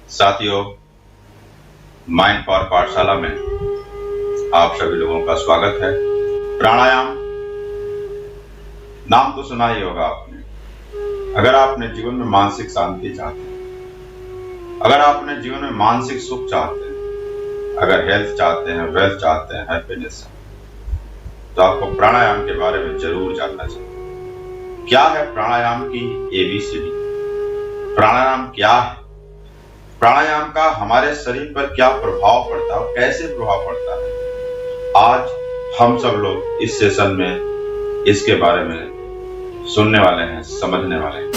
साथियों, mind power पाठशाला में आप सभी लोगों का स्वागत है। प्राणायाम नाम तो सुना ही होगा आपने। अगर आपने जीवन में मानसिक शांति चाहते हैं, अगर आपने जीवन में मानसिक सुख चाहते हैं, अगर हेल्थ चाहते हैं, वेल्थ चाहते हैं, हैप्पीनेस, तो आपको प्राणायाम के बारे में जरूर जानना चाहिए। क्या है प्राणायाम की एबीसीडी? प्राणायाम क्या है? प्राणायाम का हमारे शरीर पर क्या प्रभाव पड़ता है और कैसे प्रभाव पड़ता है? आज हम सब लोग इस सेशन में इसके बारे में सुनने वाले हैं, समझने वाले हैं।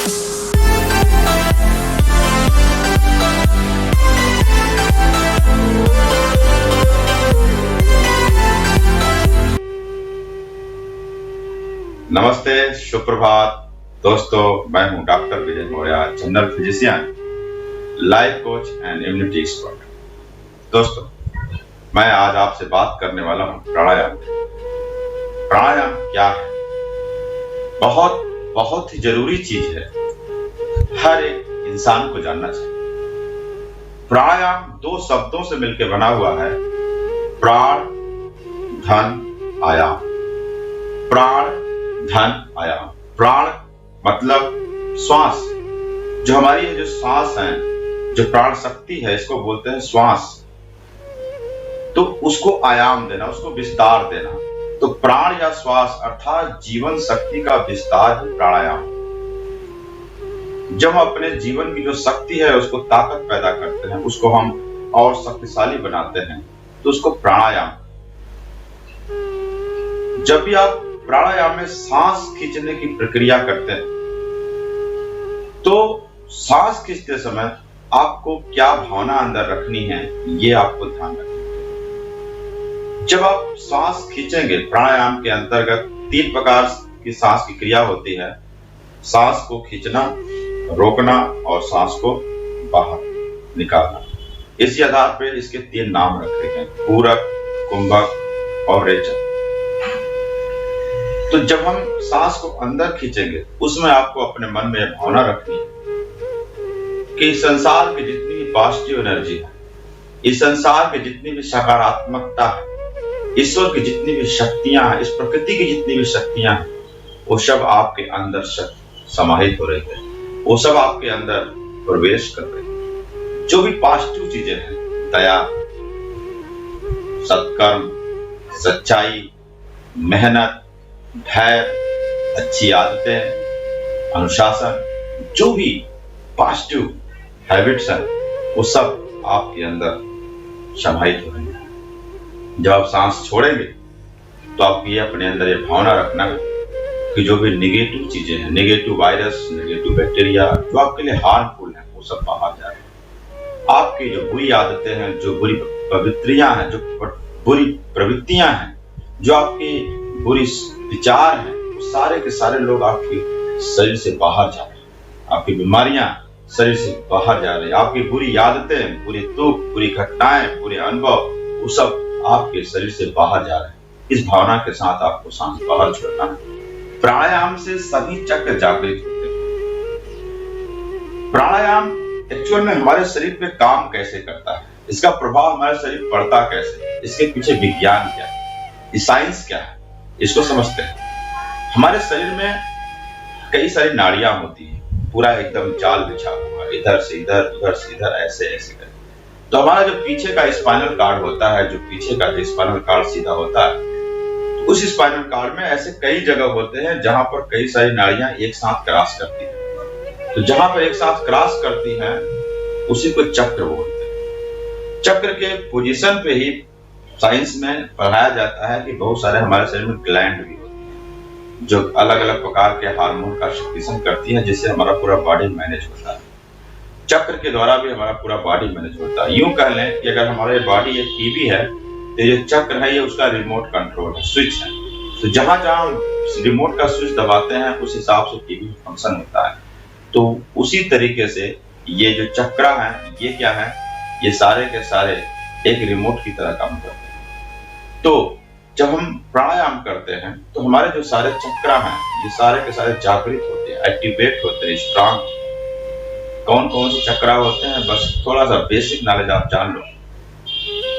नमस्ते, सुप्रभात दोस्तों, मैं हूं doctor Vijay Maurya, general physician, life coach and immunity expert. दोस्तों, मैं आज आपसे बात करने वाला हूं प्राणायाम। प्राणायाम क्या है? बहुत बहुत ही जरूरी चीज है, हर एक इंसान को जानना चाहिए। प्राणायाम दो शब्दों से मिलकर बना हुआ है, प्राण धन आयाम। प्राण धन आयाम। प्राण मतलब श्वास, जो हमारी ये जो सांस है, जो प्राण शक्ति है, इसको बोलते हैं श्वास। तो उसको आयाम देना, उसको विस्तार देना। तो प्राण या श्वास अर्थात जीवन शक्ति का विस्तार है प्राणायाम। जब हम अपने जीवन की जो शक्ति है उसको ताकत पैदा करते हैं, उसको हम और शक्तिशाली बनाते हैं, तो उसको प्राणायाम। जब भी आप प्राणायाम में सांस खींचने की प्रक्रिया करते हैं, तो सांस खींचते समय आपको क्या भावना अंदर रखनी है, ये आपको ध्यान रखना है। जब आप सांस खींचेंगे, प्राणायाम के अंतर्गत 3 प्रकार की सांस की क्रिया होती है। सांस को खींचना, रोकना और सांस को बाहर निकालना। इसी आधार पर इसके 3 नाम रखे हैं, पूरक, कुंभक और रेचक। तो जब हम सांस को अंदर खींचेंगे, उसमें आपको अपने मन में भावना रखनी है कि इस संसार की जितनी भी पॉजिटिव एनर्जी है, इस संसार की जितनी भी सकारात्मकता है, ईश्वर की जितनी भी शक्तियां हैं, इस प्रकृति की जितनी भी शक्तियां हैं, वो सब आपके अंदर समाहित हो रही है, वो सब आपके अंदर प्रवेश कर रही है। जो भी पॉजिटिव चीजें हैं, दया, सत्कर्म, सच्चाई, मेहनत, धैर्य, अच्छी आदतें, अनुशासन, जो भी पॉजिटिव हैबिट्स हैं, वो सब आपके अंदर समाहित हो रही है। जब आप सांस छोड़ेंगे, तो आप ये अपने अंदर ये भावना रखना है कि जो भी नेगेटिव चीजें हैं, नेगेटिव वायरस, नेगेटिव बैक्टीरिया, जो आपके लिए हार्मफुल है, वो सब बाहर जा रहे हैं। आपकी जो बुरी आदतें हैं, जो बुरी पवित्रियां हैं, जो बुरी प्रवृत्तियां हैं, जो आपकी बुरी विचार हैं, वो सारे के सारे लोग आपके शरीर से बाहर जा रहे हैं। आपकी बीमारियां शरीर से बाहर जा रही है। आपकी बुरी आदतें, बुरी दुख, बुरी घटनाएं, बुरे अनुभव, वो सब आपके शरीर से बाहर जा रहे हैं। इस भावना के साथ आपको सांस बाहर छोड़ना है। प्राणायाम से सभी चक्र जागृत होते हैं। प्राणायाम एक्चुअल में हमारे शरीर पे काम कैसे करता है, इसका प्रभाव हमारे शरीर पर पड़ता कैसे, इसके पीछे विज्ञान क्या है, साइंस क्या है, इसको समझते हैं। हमारे शरीर में कई सारी नाड़ियां होती हैं, पूरा एकदम जाल बिछा हुआ, इधर से इधर, उधर से इधर, ऐसे ऐसे करके। तो हमारा जो पीछे का स्पाइनल कार्ड होता है, जो पीछे का जो स्पाइनल कार्ड सीधा होता है, तो उस स्पाइनल कार्ड में ऐसे कई जगह होते हैं जहां पर कई सारी नाड़ियां एक साथ क्रॉस करती हैं। तो जहां पर एक साथ क्रॉस करती हैं, उसी को चक्र बोलते हैं। चक्र के पोजीशन पे ही साइंस में पढ़ाया जाता है कि बहुत सारे हमारे शरीर में ग्लैंड भी होती है, जो अलग अलग प्रकार के हार्मोन का सिक्रीशन करती है, जिससे हमारा पूरा बॉडी मैनेज होता है। चक्र के द्वारा भी हमारा पूरा बॉडी मैनेज होता है। यूं कह लें कि अगर हमारे बॉडी एक टीवी है, तो ये चक्र है, ये उसका रिमोट कंट्रोल है, स्विच है। तो जहां जहां हम रिमोट का स्विच दबाते हैं, उस हिसाब से टीवी फंक्शन होता है। तो उसी तरीके से ये जो चक्र है, ये क्या है, ये सारे के सारे एक रिमोट की तरह काम करते हैं। तो जब हम प्राणायाम करते हैं, तो हमारे जो सारे चक्र हैं, ये सारे के सारे जागृत होते हैं, एक्टिवेट होते हैं, स्ट्रांग। कौन कौन से चक्र होते हैं, बस थोड़ा सा बेसिक नॉलेज आप जान लो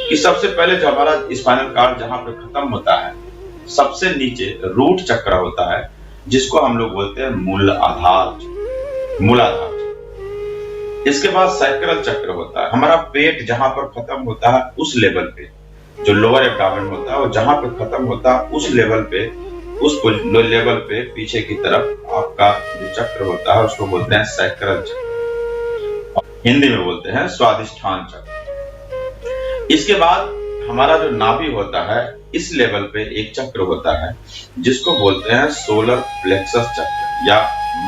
कि सबसे पहले जो हमारा स्पाइनल कॉर्ड जहां पे खत्म होता है, सबसे नीचे रूट चक्र होता है, जिसको हम लोग बोलते हैं मूलाधार। इसके बाद सैक्रल चक्र होता है, हमारा पेट जहां पर खत्म होता है उस लेवल पे, जो लोअर एब्डोमेन होता है वो जहां पे खत्म होता है उस लेवल पे, पीछे की तरफ आपका जो चक्र होता है उसको बोलते हैं सैक्रल चक्र, हिंदी में बोलते हैं स्वादिष्ठान चक्र। इसके बाद हमारा जो नाभि होता है इस लेवल पे एक चक्र होता है जिसको बोलते हैं सोलर प्लेक्सस चक्र या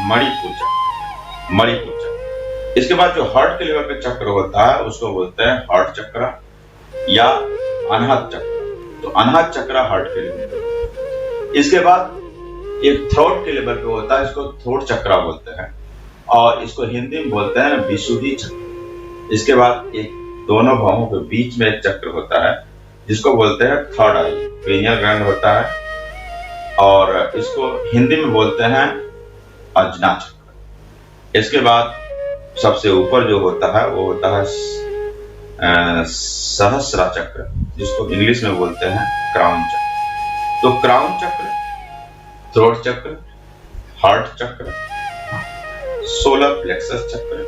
मणिपुर चक्र। इसके बाद जो हार्ट के लेवल पे चक्र होता है उसको बोलते हैं हार्ट चक्र या अनाहत चक्र। तो अनाहत चक्र हार्ट के लेवल पे। इसके बाद एक थ्रोट के लेवल पे होता है, इसको थ्रोट चक्र बोलते हैं और इसको हिंदी में बोलते हैं विशुद्धि चक्र। इसके बाद एक दोनों भावों के बीच में एक चक्र होता है जिसको बोलते हैं थर्ड आई, पेनियल ग्लैंड होता है और इसको हिंदी में बोलते हैं अजना चक्र। इसके बाद सबसे ऊपर जो होता है वो होता है सहस्रा चक्र, जिसको इंग्लिश में बोलते हैं क्राउन चक्र। तो क्राउन चक्र, थ्रोट चक्र, हार्ट चक्र, सोलर प्लेक्सस चक्र,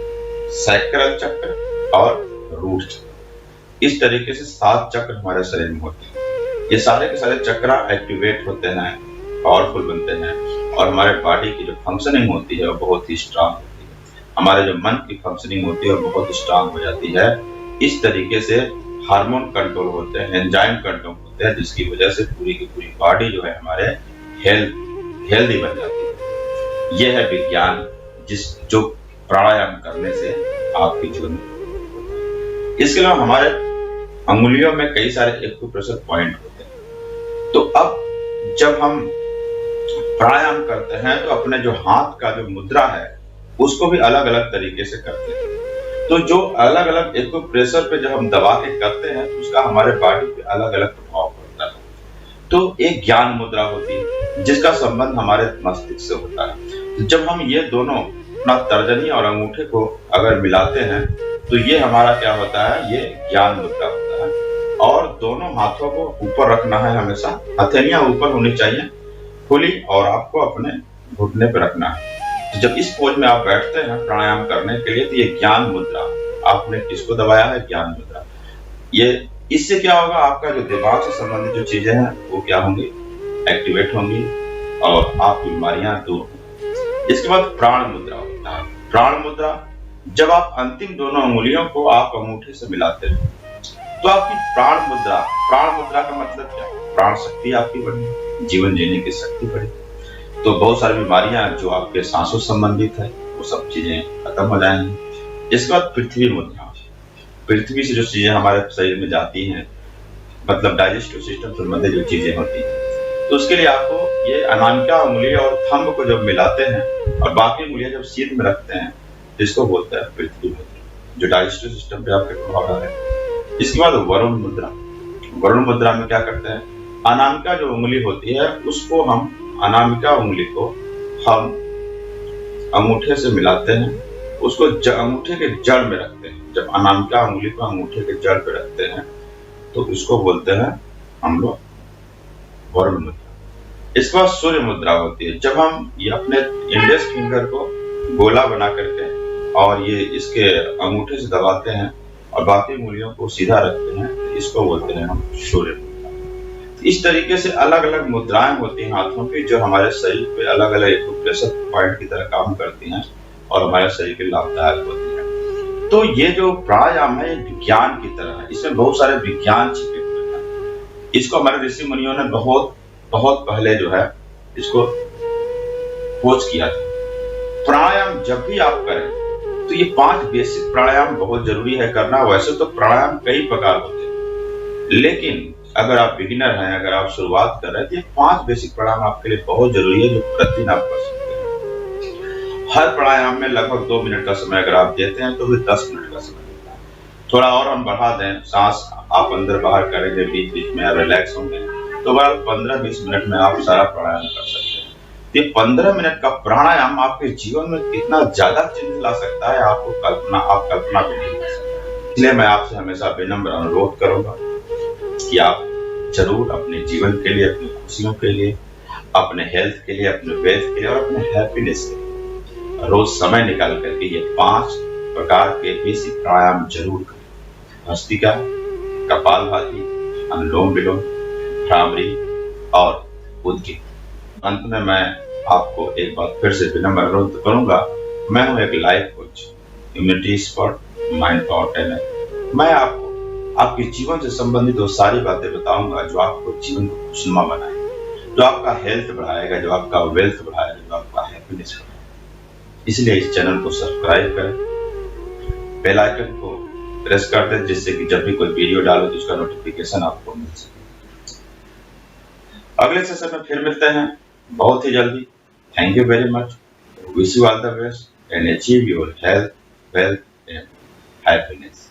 सैक्रल चक्र और रूट चक्र, इस तरीके से 7 चक्र हमारे शरीर में होते हैं। ये सारे के सारे चक्र एक्टिवेट होते हैं, पावरफुल बनते हैं और हमारे बॉडी की जो फंक्शनिंग होती है वो बहुत ही स्ट्रांग होती है। हमारे जो मन की फंक्शनिंग होती है वो बहुत स्ट्रांग हो जाती है। इस तरीके से हार्मोन कंट्रोल होते हैं, एंजाइम कंट्रोल होते हैं, जिसकी वजह से पूरी की पूरी बॉडी जो है हमारे हेल्दी बन जाती है। यह है विज्ञान जो प्राणायाम करने से आपके जीवन में। इसके अलावा हमारे अंगुलियों में कई सारे एक्यूप्रेशर पॉइंट होते हैं। तो अब जब हम प्राणायाम करते हैं तो अपने जो हाथ का जो मुद्रा है उसको भी अलग अलग तरीके से करते हैं। तो जो अलग अलग एक्यूप्रेशर पे जब हम दबा के करते हैं तो उसका हमारे बॉडी पे अलग अलग प्रभाव पड़ता है। तो एक ज्ञान मुद्रा होती है जिसका संबंध हमारे मस्तिष्क से होता है। तो जब हम ये दोनों अपना तर्जनी और अंगूठे को अगर मिलाते हैं तो ये हमारा क्या होता है, ये ज्ञान मुद्रा होता है। और दोनों हाथों को ऊपर रखना है, हमेशा हथेलियां ऊपर होनी चाहिए खुली और आपको अपने घुटने पर रखना है। तो जब इस पोज में आप बैठते हैं प्राणायाम करने के लिए तो ये ज्ञान मुद्रा, आपने किसको दबाया है, ज्ञान मुद्रा। ये इससे क्या होगा, आपका जो दिमाग से संबंधित जो चीजें हैं वो क्या होंगी, एक्टिवेट होंगी और आपकी बीमारियां दूर होंगी। इसके बाद प्राण मुद्रा होता है। प्राण मुद्रा, जब आप अंतिम दोनों अंगुलियों को आप अंगूठे से मिलाते हैं तो आपकी प्राण मुद्रा का मतलब क्या है, प्राण शक्ति आपकी बढ़ी, जीवन जीने की शक्ति बढ़ी। तो बहुत सारी बीमारियां जो आपके सांसों संबंधित है वो सब चीजें खत्म हो जाएंगी। इसके बाद पृथ्वी मुद्रा, पृथ्वी से जो चीजें हमारे शरीर में जाती हैं, मतलब डाइजेस्टिव सिस्टम संबंधित जो चीजें होती हैं, तो उसके लिए आपको ये अनामिका उंगली और थंब को जब मिलाते हैं और बाकी उंगलियां जब सीध में रखते हैं तो इसको बोलते हैं पृथ्वी मुद्रा, जो डाइजेस्टिव सिस्टम पे आपके प्रभाव डाल है। इसके बाद वरुण मुद्रा। वरुण मुद्रा में क्या करते हैं, अनामिका जो उंगली होती है उसको अनामिका उंगली को हम अंगूठे से मिलाते हैं, उसको अंगूठे के जड़ में रखते हैं। जब अनामिका उंगली को अंगूठे के जड़ पे रखते हैं तो इसको बोलते हैं हम लोग वरुण मुद्रा। इसके बाद सूर्य मुद्रा होती है। जब हम ये अपने इंडेक्स फिंगर को गोला बना करके और ये इसके अंगूठे से दबाते हैं और बाकी उंगलियों को सीधा रखते हैं तो इसको बोलते हैं हम सूर्य मुद्रा। इस तरीके से अलग अलग मुद्राएं होती हैं हाथों की, जो हमारे शरीर पे अलग अलग एक्यूप्रेशर पॉइंट की तरह काम करती हैं और हमारे शरीर के लाभदायक होती हैं। तो ये जो प्राणायाम है ये विज्ञान की तरह है, इसमें बहुत सारे विज्ञान छिपे हुए हैं। इसको हमारे ऋषि मुनियों ने बहुत पहले जो है इसको खोज किया था। प्राणायाम जब भी आप करें तो ये 5 बेसिक प्राणायाम बहुत जरूरी है करना। वैसे तो प्राणायाम कई प्रकार होते हैं, लेकिन अगर आप बिगिनर हैं, अगर आप शुरुआत कर रहे हैं तो ये 5 बेसिक प्राणायाम आपके लिए बहुत जरूरी है जो प्रतिदिन आप कर सकते हैं। हर प्राणायाम में लगभग 2 मिनट का समय अगर आप देते हैं तो भी 10 मिनट का समय देता है। थोड़ा और हम बढ़ा दें, सांस आप अंदर बाहर करेंगे, बीच बीच में रिलैक्स होंगे, तो बस 15-20 मिनट में आप सारा प्राणायाम कर सकते हैं। ये 15 मिनट का प्राणायाम आपके जीवन में कितना ज्यादा चेंज ला सकता है, आप कल्पना भी नहीं कर सकते। इसलिए मैं आपसे हमेशा विनम्र अनुरोध करूंगा कि आप जरूर अपने जीवन के लिए, अपनी खुशियों के लिए, अपने हेल्थ के लिए, अपने वेल्थ के लिए और अपने हैप्पीनेस के लिए रोज समय निकाल करके ये 5 प्रकार के बेसिक प्राणायाम जरूर करें। भस्त्रिका, कपालभाति, अनुलोम विलोम, भ्रामरी और उद्गीत। अंत में मैं आपको एक बार फिर से विनम्र अनुरोध करूंगा, मैं हूं एक life coach, immunity spot, mind power trainer. मैं आपको आपके जीवन से संबंधित वो सारी बातें बताऊंगा जो आपको जीवन को खुशनुमा बनाएगा, जो आपका हेल्थ बढ़ाएगा, जो आपका वेल्थ बढ़ाएगा, जो आपका हैप्पीनेस बढ़ाएगा। इसलिए इस चैनल को सब्सक्राइब करें, बेल आइकन को प्रेस कर दें, जिससे कि जब भी कोई वीडियो डालो तो उसका नोटिफिकेशन आपको मिल सके। अगले सेशन में फिर मिलते हैं बहुत ही जल्दी। Thank you very much. Wish you all the best and achieve your health, wealth and happiness.